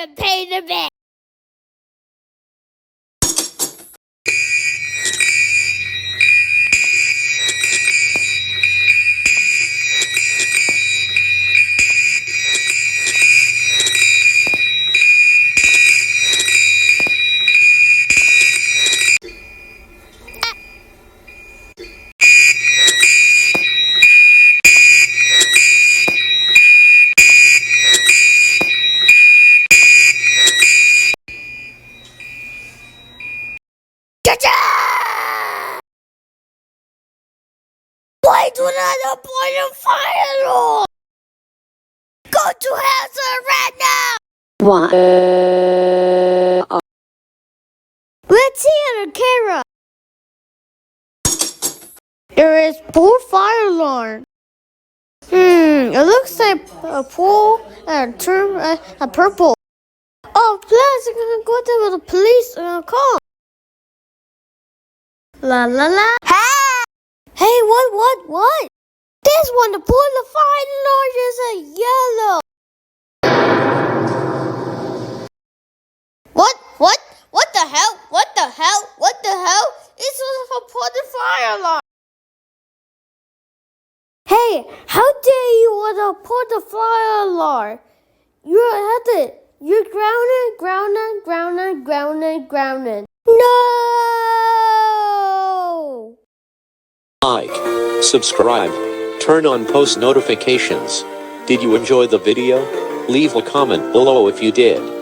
a pain in the Why do not appoint a fire law? Go to hell, sir, right now! What? Let's see the camera. There is pool fire alarm. It looks like a pool and a purple. Oh, plus I'm gonna go to the police call. La la la. Hey, what? This one, the pool of fire alarm is a yellow. What the hell? What the hell? It's a pool of fire alarm. Hey, how dare you want to pull the fire alarm? You're grounded. No! Like, subscribe, turn on post notifications. Did you enjoy the video? Leave a comment below if you did.